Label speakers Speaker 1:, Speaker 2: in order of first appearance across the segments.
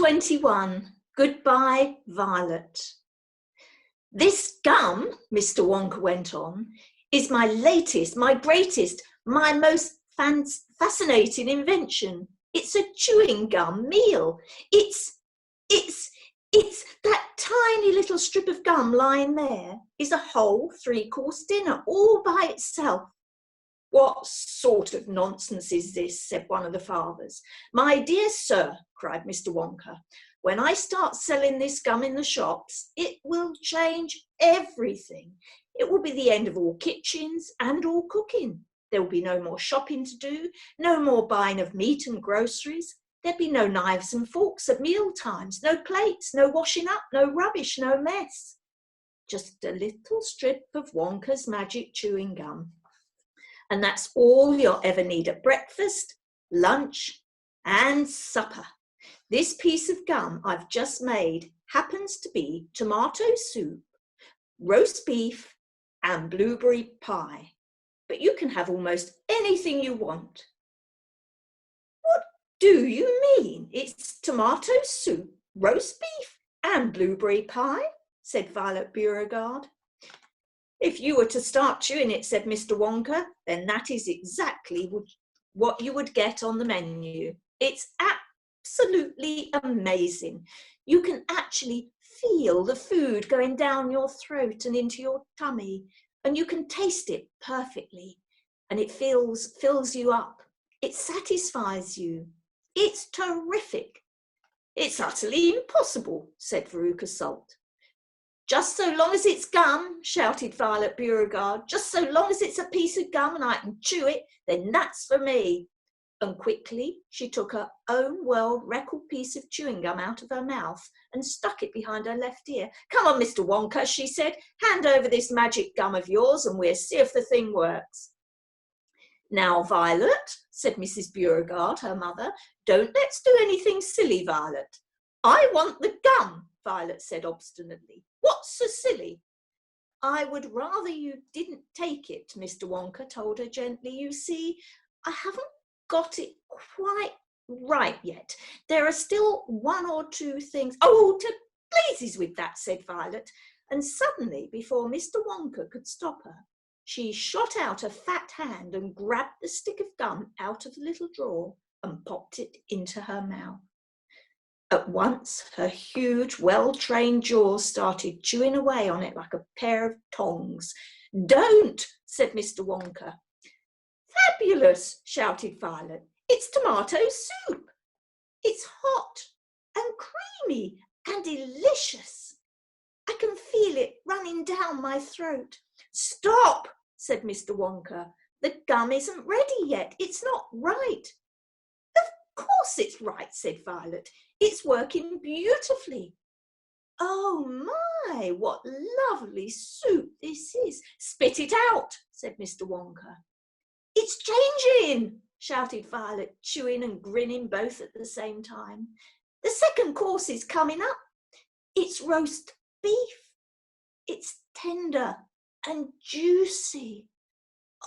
Speaker 1: 21. Goodbye, Violet. This gum, Mr. Wonka went on, is my latest, my greatest, my most fascinating invention. It's a chewing gum meal. It's that tiny little strip of gum lying there is a whole 3-course dinner all by itself. What sort of nonsense is this? Said one of the fathers. My dear sir, cried Mr. Wonka, when I start selling this gum in the shops, it will change everything. It will be the end of all kitchens and all cooking. There will be no more shopping to do, no more buying of meat and groceries. There'd be no knives and forks at meal times, no plates, no washing up, no rubbish, no mess. Just a little strip of Wonka's magic chewing gum. And that's all you'll ever need at breakfast, lunch, and supper. This piece of gum I've just made happens to be tomato soup, roast beef, and blueberry pie. But you can have almost anything you want. What do you mean? It's tomato soup, roast beef, and blueberry pie? Said Violet Beauregard. If you were to start chewing it, said Mr. Wonka, then that is exactly what you would get on the menu. It's absolutely amazing. You can actually feel the food going down your throat and into your tummy, and you can taste it perfectly, and it fills you up. It satisfies you. It's terrific. It's utterly impossible, said Veruca Salt. Just so long as it's gum, shouted Violet Beauregard, just so long as it's a piece of gum and I can chew it, then that's for me. And quickly she took her own world record piece of chewing gum out of her mouth and stuck it behind her left ear. Come on, Mr. Wonka, she said, hand over this magic gum of yours and we'll see if the thing works. Now, Violet, said Mrs. Beauregard, her mother, let's do anything silly, Violet. I want the gum, Violet said obstinately. What's so silly? I would rather you didn't take it, Mr. Wonka told her gently. You see, I haven't got it quite right yet. There are still 1 or 2 things. Oh, to blazes with that, said Violet. And suddenly, before Mr. Wonka could stop her, she shot out a fat hand and grabbed the stick of gum out of the little drawer and popped it into her mouth. At once, her huge, well-trained jaws started chewing away on it like a pair of tongs. Don't, said Mr. Wonka. Fabulous, shouted Violet. It's tomato soup. It's hot and creamy and delicious. I can feel it running down my throat. Stop, said Mr. Wonka. The gum isn't ready yet. It's not right. Of course it's right, said Violet. It's working beautifully. Oh my, what lovely soup this is. Spit it out, said Mr. Wonka. It's changing, shouted Violet, chewing and grinning both at the same time. The second course is coming up. It's roast beef. It's tender and juicy.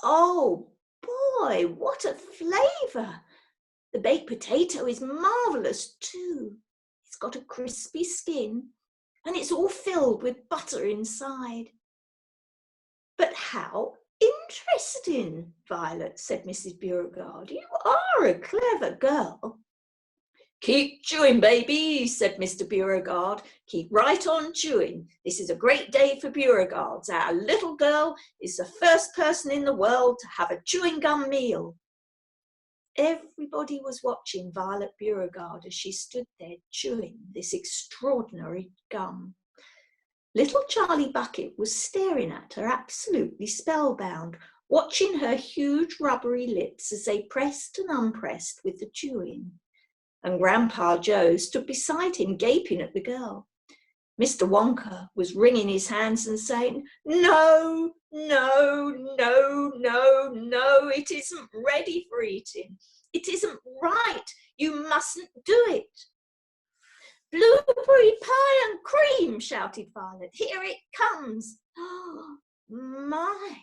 Speaker 1: Oh boy, what a flavour. The baked potato is marvellous too. It's got a crispy skin and it's all filled with butter inside. But how interesting, Violet, said Mrs. Beauregard. You are a clever girl. Keep chewing, baby, said Mr. Beauregard. Keep right on chewing. This is a great day for Beauregards. Our little girl is the first person in the world to have a chewing gum meal. Everybody was watching Violet Beauregard as she stood there chewing this extraordinary gum. Little Charlie Bucket was staring at her absolutely spellbound, watching her huge rubbery lips as they pressed and unpressed with the chewing. And Grandpa Joe stood beside him, gaping at the girl. Mr. Wonka was wringing his hands and saying, No, no, no, no, no, it isn't ready for eating. It isn't right. You mustn't do it. Blueberry pie and cream, shouted Violet. Here it comes. Oh, my,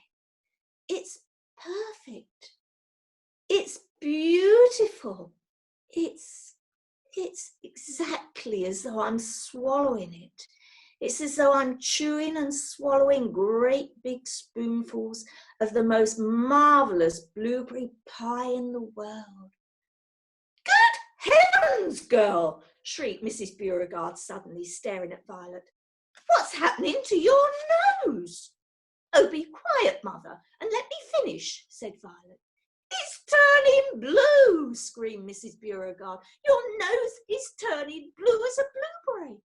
Speaker 1: it's perfect. It's beautiful. It's It's exactly as though I'm swallowing it. It's as though I'm chewing and swallowing great big spoonfuls of the most marvellous blueberry pie in the world. Good heavens, girl, shrieked Mrs. Beauregard suddenly, staring at Violet. What's happening to your nose? Oh, be quiet, mother, and let me finish, said Violet. It's turning blue, screamed Mrs. Beauregard. Your nose is turning blue as a blueberry.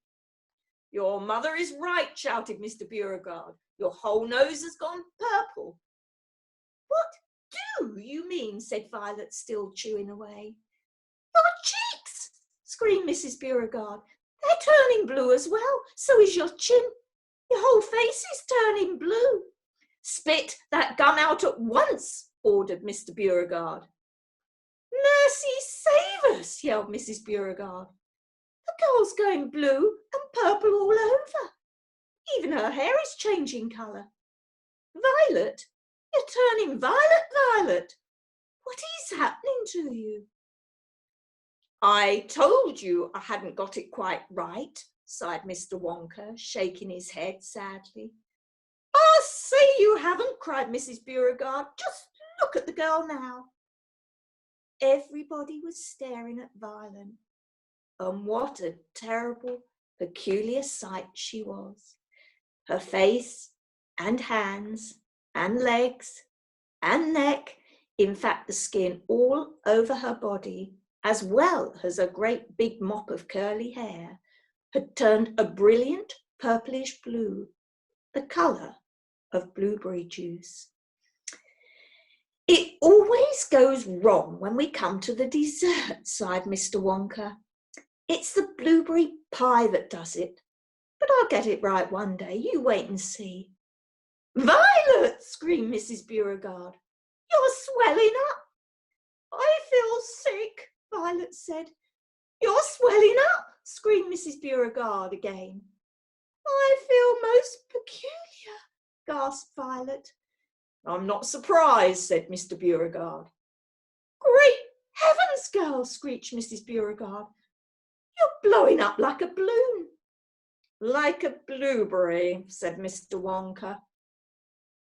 Speaker 1: Your mother is right, shouted Mr. Beauregard. Your whole nose has gone purple. What do you mean, said Violet, still chewing away. Your cheeks, screamed Mrs. Beauregard. They're turning blue as well. So is your chin. Your whole face is turning blue. Spit that gum out at once, ordered Mr. Beauregard. Mercy save us, yelled Mrs. Beauregard. The girl's going blue and purple all over. Even her hair is changing colour. Violet, you're turning violet. What is happening to you? I told you I hadn't got it quite right, sighed Mr. Wonka, shaking his head sadly. I say you haven't, cried Mrs. Beauregard. Just look at the girl now. Everybody was staring at Violet. And what a terrible, peculiar sight she was. Her face and hands and legs and neck, in fact the skin all over her body, as well as a great big mop of curly hair, had turned a brilliant purplish blue, the colour of blueberry juice. It always goes wrong when we come to the dessert, sighed Mr. Wonka. It's the blueberry pie that does it, but I'll get it right one day. You wait and see. Violet, screamed Mrs. Beauregard. You're swelling up. I feel sick, Violet said. You're swelling up, screamed Mrs. Beauregard again. I feel most peculiar, gasped Violet. I'm not surprised, said Mr. Beauregard. Great heavens, girl, screeched Mrs. Beauregard. You're blowing up like a balloon. Like a blueberry, said Mr. Wonka.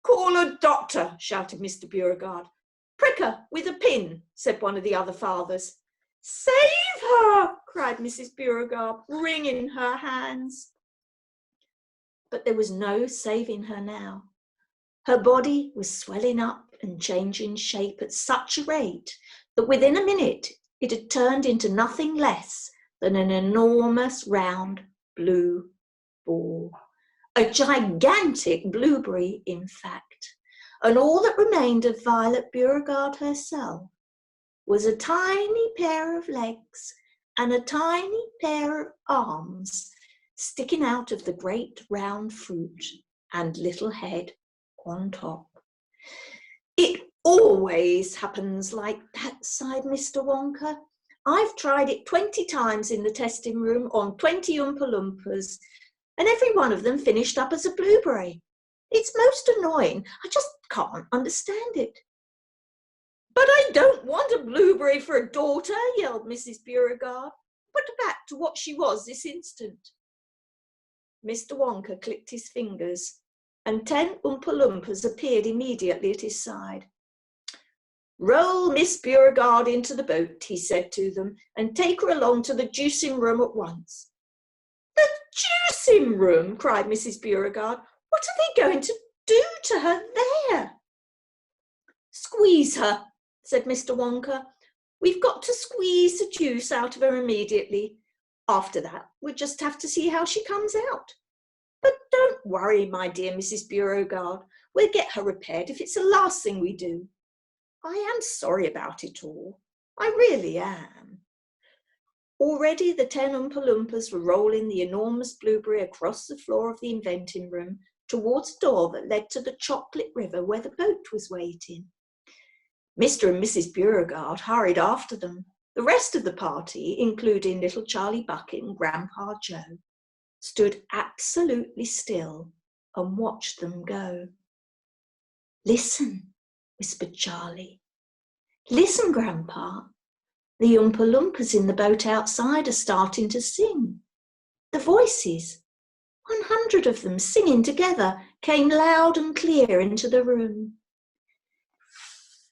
Speaker 1: Call a doctor, shouted Mr. Beauregard. Prick her with a pin, said one of the other fathers. Save her, cried Mrs. Beauregard, wringing her hands. But there was no saving her now. Her body was swelling up and changing shape at such a rate that within a minute it had turned into nothing less than an enormous round blue ball. A gigantic blueberry, in fact. And all that remained of Violet Beauregard herself was a tiny pair of legs and a tiny pair of arms sticking out of the great round fruit and little head on top. It always happens like that, sighed Mr. Wonka. I've tried it 20 times in the testing room on 20 Oompa Loompas, and every one of them finished up as a blueberry. It's most annoying. I just can't understand it. But I don't want a blueberry for a daughter, yelled Mrs. Beauregard. Put her back to what she was this instant. Mr. Wonka clicked his fingers, and 10 Oompa Loompas appeared immediately at his side. Roll Miss Beauregard into the boat, he said to them, and take her along to the juicing room at once. The juicing room, cried Mrs. Beauregard. What are they going to do to her there? Squeeze her, said Mr. Wonka. We've got to squeeze the juice out of her immediately. After that, we'll just have to see how she comes out. But don't worry, my dear Mrs. Beauregard. We'll get her repaired if it's the last thing we do. I am sorry about it all. I really am. Already the 10 Oompa Loompas were rolling the enormous blueberry across the floor of the inventing room towards a door that led to the chocolate river where the boat was waiting. Mr. and Mrs. Beauregard hurried after them. The rest of the party, including little Charlie Bucket and Grandpa Joe, stood absolutely still and watched them go. Listen, whispered Charlie. Listen, Grandpa. The Oompa Loompas in the boat outside are starting to sing. The voices, 100 of them singing together, came loud and clear into the room.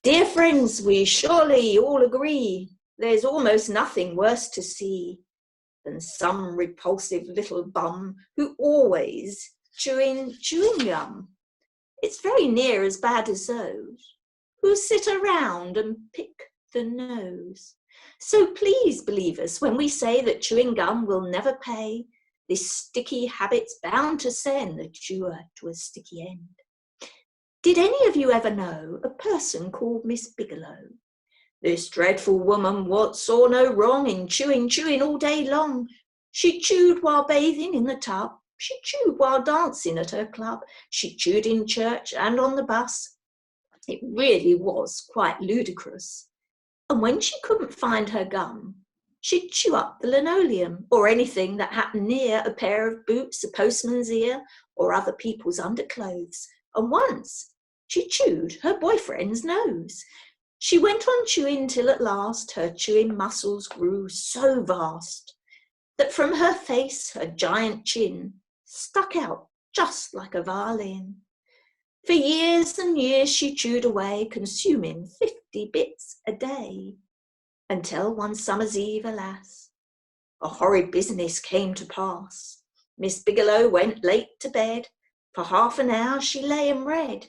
Speaker 1: Dear friends, we surely all agree there's almost nothing worse to see than some repulsive little bum who always chewing gum. It's very near as bad as those who sit around and pick the nose. So please believe us when we say that chewing gum will never pay. This sticky habit's bound to send the chewer to a sticky end. Did any of you ever know a person called Miss Bigelow? This dreadful woman saw no wrong in chewing all day long. She chewed while bathing in the tub. She chewed while dancing at her club. She chewed in church and on the bus. It really was quite ludicrous. And when she couldn't find her gum, she'd chew up the linoleum or anything that happened near a pair of boots, a postman's ear, or other people's underclothes. And once she chewed her boyfriend's nose. She went on chewing till at last her chewing muscles grew so vast that from her face her giant chin stuck out just like a violin. For years and years she chewed away, consuming 50 bits a day, until one summer's eve, alas, a horrid business came to pass. Miss Bigelow went late to bed. For half an hour she lay and read,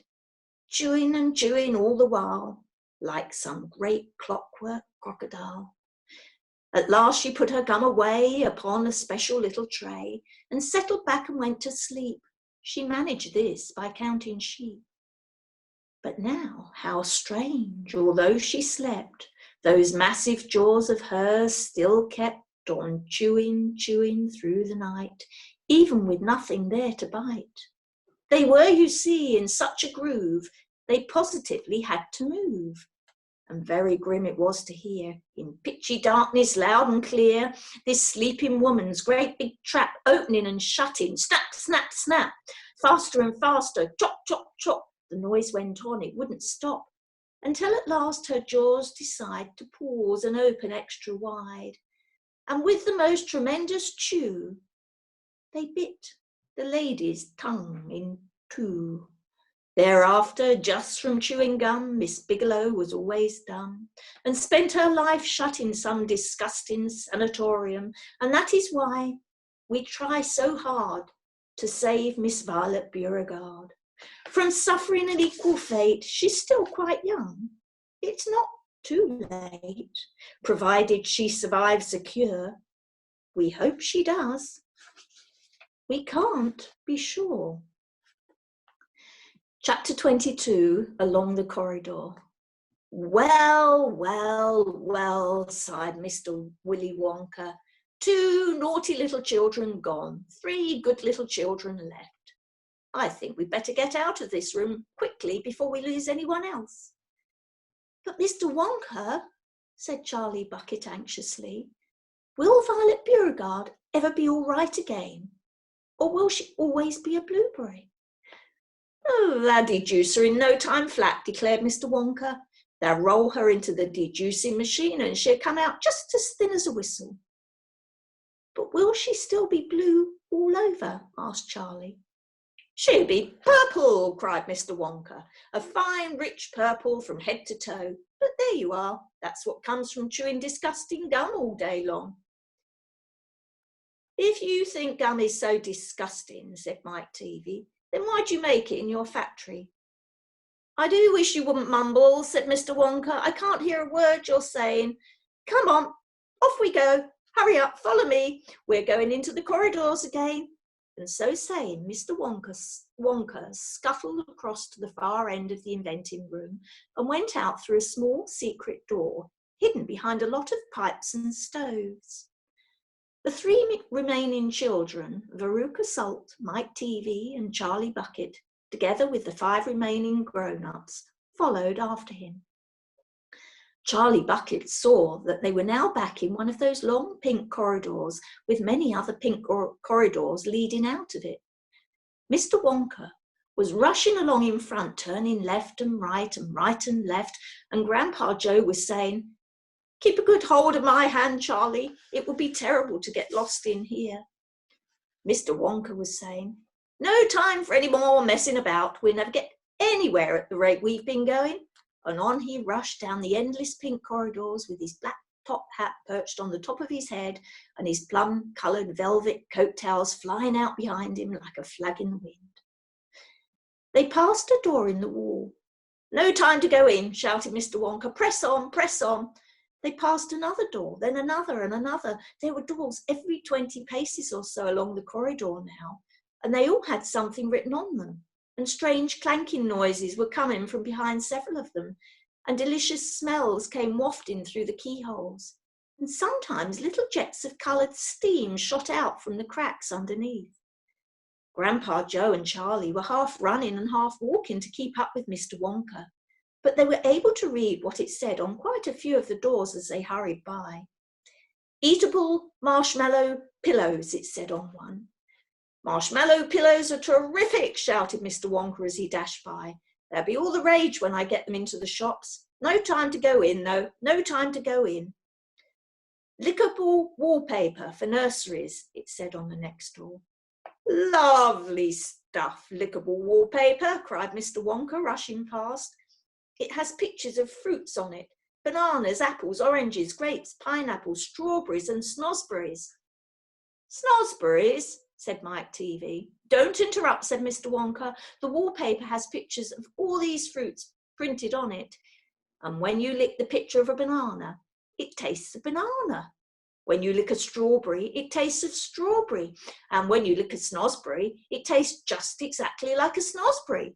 Speaker 1: chewing and chewing all the while, like some great clockwork crocodile. At last she put her gum away upon a special little tray and settled back and went to sleep. She managed this by counting sheep. But now, how strange, although she slept, those massive jaws of hers still kept on chewing through the night, even with nothing there to bite. They were, you see, in such a groove, they positively had to move. And very grim it was to hear, in pitchy darkness, loud and clear, this sleeping woman's great big trap opening and shutting, snap, snap, snap, faster and faster, chop, chop, chop. The noise went on, it wouldn't stop, until at last her jaws decide to pause and open extra wide. And with the most tremendous chew, they bit the lady's tongue in two. Thereafter, just from chewing gum, Miss Bigelow was always dumb, and spent her life shut in some disgusting sanatorium, and that is why we try so hard to save Miss Violet Beauregard from suffering an equal fate. She's still quite young. It's not too late, provided she survives a cure. We hope she does. We can't be sure. Chapter 22, Along the Corridor. Well, well, well, sighed Mr. Willy Wonka. 2 naughty little children gone, 3 good little children left. I think we'd better get out of this room quickly before we lose anyone else. But Mr. Wonka, said Charlie Bucket anxiously, will Violet Beauregard ever be all right again? Or will she always be a blueberry? Oh, they'll dejuice her in no time flat, declared Mr. Wonka. They'll roll her into the dejuicing machine and she'll come out just as thin as a whistle. But will she still be blue all over? Asked Charlie. She'll be purple, cried Mr. Wonka. A fine, rich purple from head to toe. But there you are. That's what comes from chewing disgusting gum all day long. If you think gum is so disgusting, said Mike Teavee, then why do you make it in your factory? I do wish you wouldn't mumble, said Mr. Wonka. I can't hear a word you're saying. Come on, off we go. Hurry up, follow me. We're going into the corridors again. And so saying, Mr. Wonka scuttled across to the far end of the inventing room and went out through a small secret door, hidden behind a lot of pipes and stoves. The 3 remaining children, Veruca Salt, Mike Teavee and Charlie Bucket, together with the 5 remaining grown-ups, followed after him. Charlie Bucket saw that they were now back in one of those long pink corridors with many other pink corridors leading out of it. Mr. Wonka was rushing along in front, turning left and right and left, and Grandpa Joe was saying, Keep a good hold of my hand, Charlie. It would be terrible to get lost in here. Mr. Wonka was saying, no time for any more messing about. We'll never get anywhere at the rate we've been going. And on he rushed down the endless pink corridors with his black top hat perched on the top of his head and his plum-coloured velvet coat tails flying out behind him like a flag in the wind. They passed a door in the wall. No time to go in, shouted Mr. Wonka. Press on, press on. They passed another door, then another and another. There were doors every 20 paces or so along the corridor now, and they all had something written on them, and strange clanking noises were coming from behind several of them, and delicious smells came wafting through the keyholes, and sometimes little jets of coloured steam shot out from the cracks underneath. Grandpa Joe and Charlie were half running and half walking to keep up with Mr. Wonka, but they were able to read what it said on quite a few of the doors as they hurried by. Eatable marshmallow pillows, it said on one. Marshmallow pillows are terrific, shouted Mr. Wonka as he dashed by. There'll be all the rage when I get them into the shops. No time to go in, though. No time to go in. Lickable wallpaper for nurseries, it said on the next door. Lovely stuff, lickable wallpaper, cried Mr. Wonka, rushing past. It has pictures of fruits on it. Bananas, apples, oranges, grapes, pineapples, strawberries and snozzberries. Snozzberries, said Mike TV. Don't interrupt, said Mr. Wonka. The wallpaper has pictures of all these fruits printed on it. And when you lick the picture of a banana, it tastes of banana. When you lick a strawberry, it tastes of strawberry. And when you lick a snozzberry, it tastes just exactly like a snozzberry.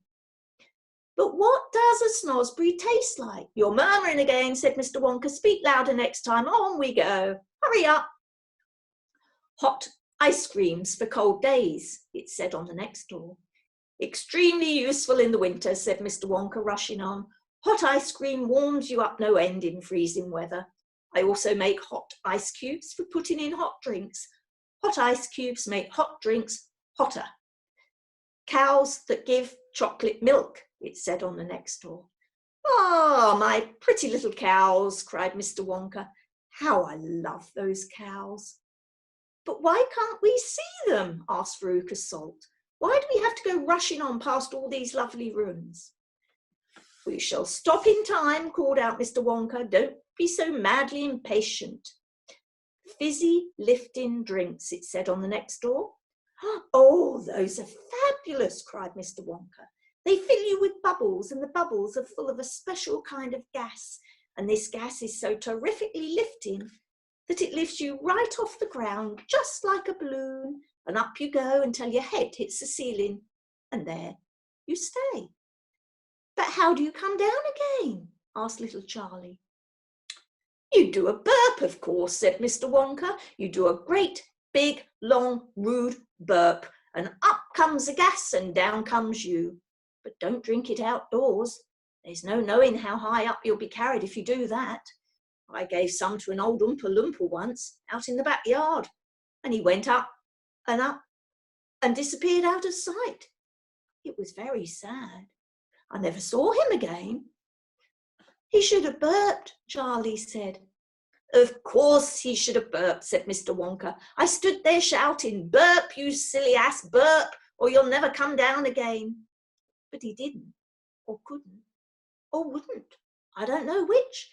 Speaker 1: But what does a snozzberry taste like? You're murmuring again, said Mr. Wonka. Speak louder next time. On we go. Hurry up. Hot ice creams for cold days, it said on the next door. Extremely useful in the winter, said Mr. Wonka, rushing on. Hot ice cream warms you up no end in freezing weather. I also make hot ice cubes for putting in hot drinks. Hot ice cubes make hot drinks hotter. Cows that give chocolate milk, it said on the next door. Ah, my pretty little cows, cried Mr. Wonka. How I love those cows. But why can't we see them? Asked Veruca Salt. Why do we have to go rushing on past all these lovely rooms? We shall stop in time, called out Mr. Wonka. Don't be so madly impatient. Fizzy lifting drinks, it said on the next door. Oh, those are fabulous, cried Mr. Wonka. They fill you with bubbles, and the bubbles are full of a special kind of gas, and this gas is so terrifically lifting that it lifts you right off the ground, just like a balloon, and up you go until your head hits the ceiling, and there you stay. But how do you come down again? Asked little Charlie. You do a burp, of course, said Mr. Wonka. You do a great, big, long, rude burp, and up comes the gas and down comes you. But don't drink it outdoors. There's no knowing how high up you'll be carried if you do that. I gave some to an old Oompa Loompa once, out in the backyard, and he went up and disappeared out of sight. It was very sad. I never saw him again. He should have burped, Charlie said. Of course he should have burped, said Mr. Wonka. I stood there shouting, burp, you silly ass, burp, or you'll never come down again. But he didn't, or couldn't, or wouldn't. I don't know which.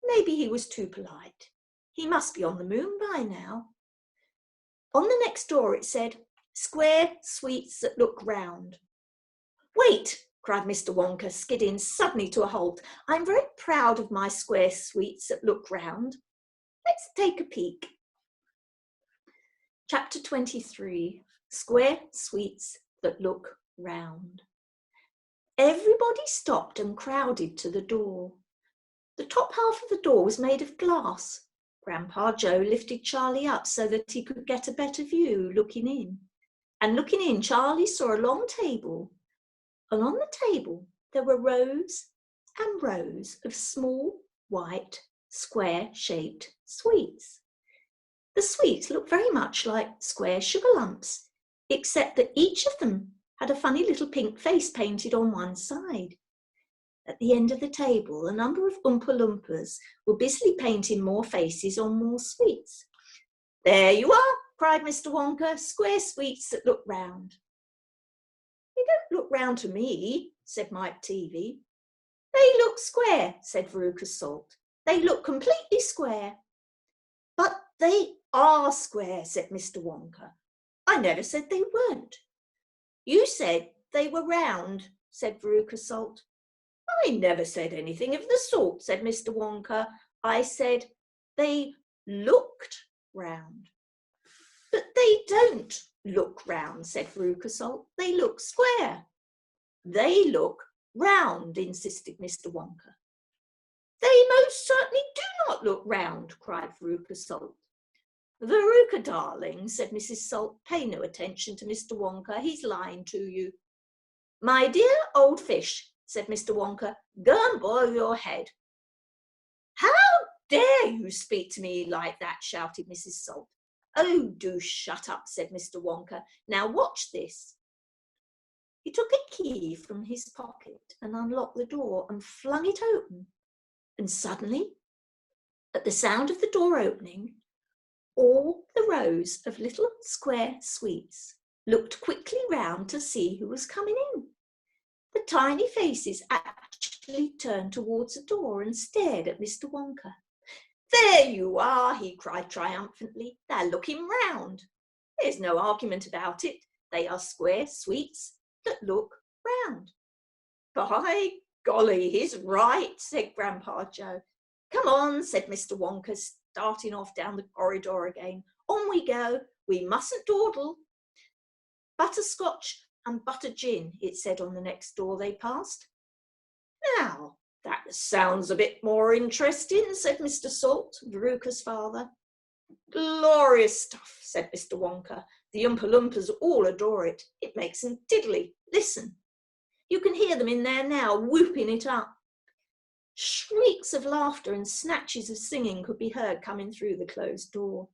Speaker 1: Maybe he was too polite. He must be on the moon by now. On the next door it said, square sweets that look round. Wait, cried Mr. Wonka, skidding suddenly to a halt. I'm very proud of my square sweets that look round. Let's take a peek. Chapter 23, Square Sweets That Look Round. Everybody stopped and crowded to the door. The top half of the door was made of glass. Grandpa Joe lifted Charlie up so that he could get a better view looking in. And looking in, Charlie saw a long table. And on the table, there were rows and rows of small, white, square-shaped sweets. The sweets looked very much like square sugar lumps, except that each of them had a funny little pink face painted on one side. At the end of the table, a number of Oompa Loompas were busily painting more faces on more sweets. "There you are," cried Mr. Wonka, "square sweets that look round." "They don't look round to me," said Mike TV. "They look square," said Veruca Salt. "They look completely square." "But they are square," said Mr. Wonka. "I never said they weren't." "You said they were round," said Veruca Salt. "I never said anything of the sort," said Mr. Wonka. "I said they looked round." "But they don't look round," said Veruca Salt. "They look square." "They look round," insisted Mr. Wonka. "They most certainly do not look round," cried Veruca Salt. "Veruca, darling," said Mrs. Salt, "pay no attention to Mr. Wonka. He's lying to you." "My dear old fish," said Mr. Wonka, "go and boil your head." "How dare you speak to me like that?" shouted Mrs. Salt. "Oh, do shut up," said Mr. Wonka. "Now watch this." He took a key from his pocket and unlocked the door and flung it open. And suddenly, at the sound of the door opening, all the rows of little square sweets looked quickly round to see who was coming in. The tiny faces actually turned towards the door and stared at Mr. Wonka. "There you are," he cried triumphantly. "They're looking round. There's no argument about it. They are square sweets that look round." "By golly, he's right," said Grandpa Joe. "Come on," said Mr. Wonka, starting off down the corridor again. "On we go. We mustn't dawdle." "Butterscotch and butter gin," it said on the next door they passed. "Now, that sounds a bit more interesting," said Mr. Salt, Veruca's father. "Glorious stuff," said Mr. Wonka. "The Oompa Loompas all adore it. It makes them diddly. Listen. You can hear them in there now, whooping it up." Shrieks of laughter and snatches of singing could be heard coming through the closed door.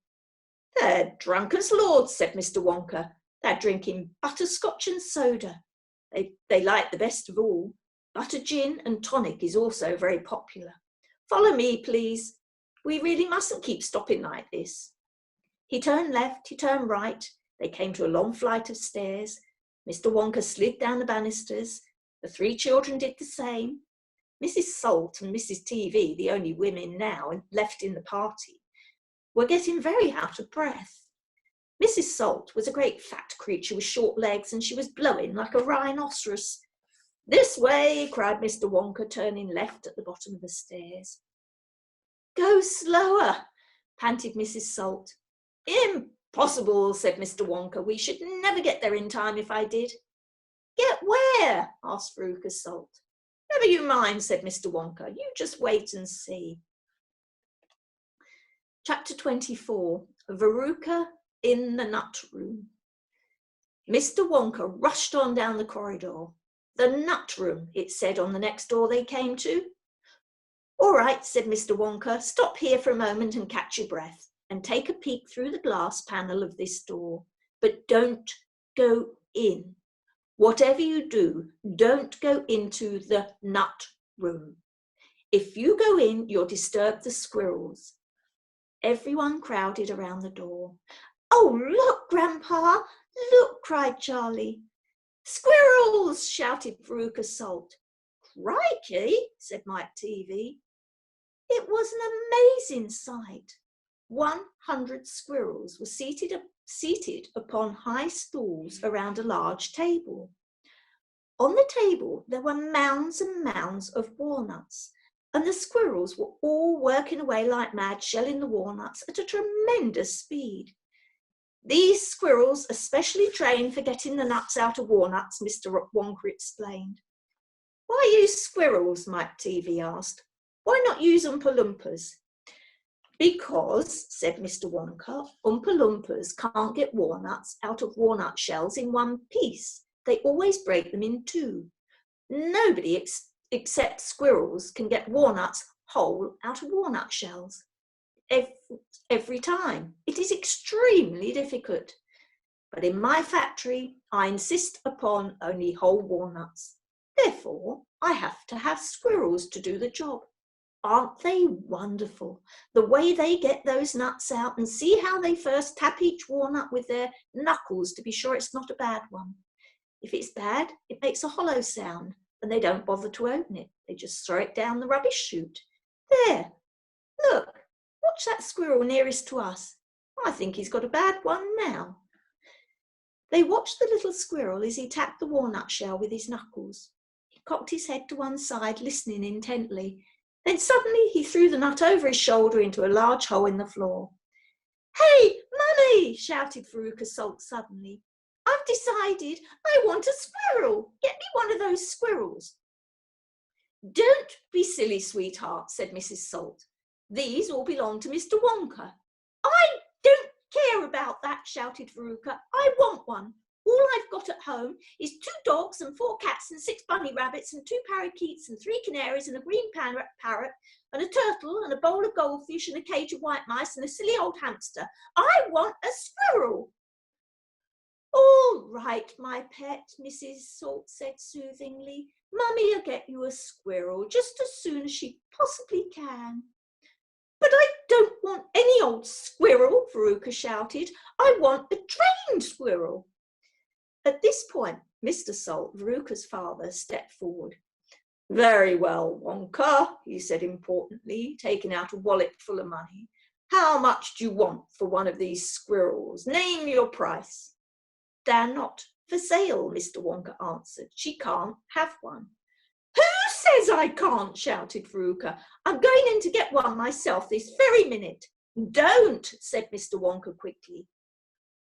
Speaker 1: "They're drunk as lords," said Mr. Wonka. "They're drinking butterscotch and soda. They like the best of all. Butter gin and tonic is also very popular. Follow me, please. We really mustn't keep stopping like this." He turned left, he turned right. They came to a long flight of stairs. Mr. Wonka slid down the banisters. The three children did the same. Mrs. Salt and Mrs. TV, the only women now left in the party, were getting very out of breath. Mrs. Salt was a great fat creature with short legs, and she was blowing like a rhinoceros. "This way," cried Mr. Wonka, turning left at the bottom of the stairs. "Go slower," panted Mrs. Salt. "Impossible," said Mr. Wonka. "We should never get there in time if I did." "Get where?" asked Veruca Salt. "Never you mind," said Mr. Wonka. "You just wait and see." Chapter 24, Veruca in the Nut Room. Mr. Wonka rushed on down the corridor. "The Nut Room," it said on the next door they came to. "All right," said Mr. Wonka. "Stop here for a moment and catch your breath, and take a peek through the glass panel of this door. But don't go in. Whatever you do, don't go into the Nut Room. If you go in, you'll disturb the squirrels." Everyone crowded around the door. "Oh, look, Grandpa, look," cried Charlie. "Squirrels!" shouted Veruca Salt. "Crikey!" said Mike TV. It was an amazing sight. 100 squirrels were seated upon high stools around a large table. On the table, there were mounds and mounds of walnuts, and the squirrels were all working away like mad, shelling the walnuts at a tremendous speed. "These squirrels are specially trained for getting the nuts out of walnuts," Mr. Wonka explained. "Why use squirrels?" Mike TV asked. "Why not use Oompa Loompas?" "Because," said Mr. Wonka, "Oompa Loompas can't get walnuts out of walnut shells in one piece. They always break them in two. Nobody except squirrels can get walnuts whole out of walnut shells. Every time. It is extremely difficult. But in my factory, I insist upon only whole walnuts. Therefore, I have to have squirrels to do the job. Aren't they wonderful? The way they get those nuts out, and see how they first tap each walnut with their knuckles to be sure it's not a bad one. If it's bad, it makes a hollow sound, and they don't bother to open it. They just throw it down the rubbish chute. There, look, watch that squirrel nearest to us. I think he's got a bad one now. They watched the little squirrel as he tapped the walnut shell with his knuckles. He cocked his head to one side, listening intently. Then suddenly he threw the nut over his shoulder into a large hole in the floor. "Hey, Mummy!" shouted Veruca Salt suddenly. "I've decided I want a squirrel. Get me one of those squirrels." "Don't be silly, sweetheart," said Mrs. Salt. "These all belong to Mr. Wonka." "I don't care about that," shouted Veruca. "I want one. All I've got at home is 2 dogs and 4 cats and 6 bunny rabbits and 2 parakeets and 3 canaries and a green parrot and a turtle and a bowl of goldfish and a cage of white mice and a silly old hamster. I want a squirrel." "All right, my pet," Mrs. Salt said soothingly. "Mummy'll get you a squirrel just as soon as she possibly can." "But I don't want any old squirrel," Veruca shouted. "I want a trained squirrel." At this point, Mr. Salt, Veruca's father, stepped forward. "Very well, Wonka," he said importantly, taking out a wallet full of money. "How much do you want for one of these squirrels? Name your price." "They're not for sale," Mr. Wonka answered. "She can't have one." "Who says I can't?" shouted Veruca. "I'm going in to get one myself this very minute." "Don't," said Mr. Wonka quickly.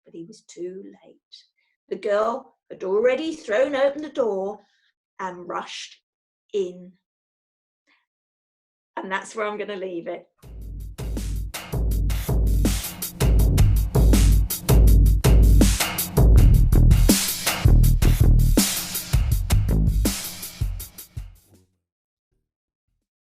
Speaker 1: But he was too late. The girl had already thrown open the door and rushed in. And that's where I'm going to leave it.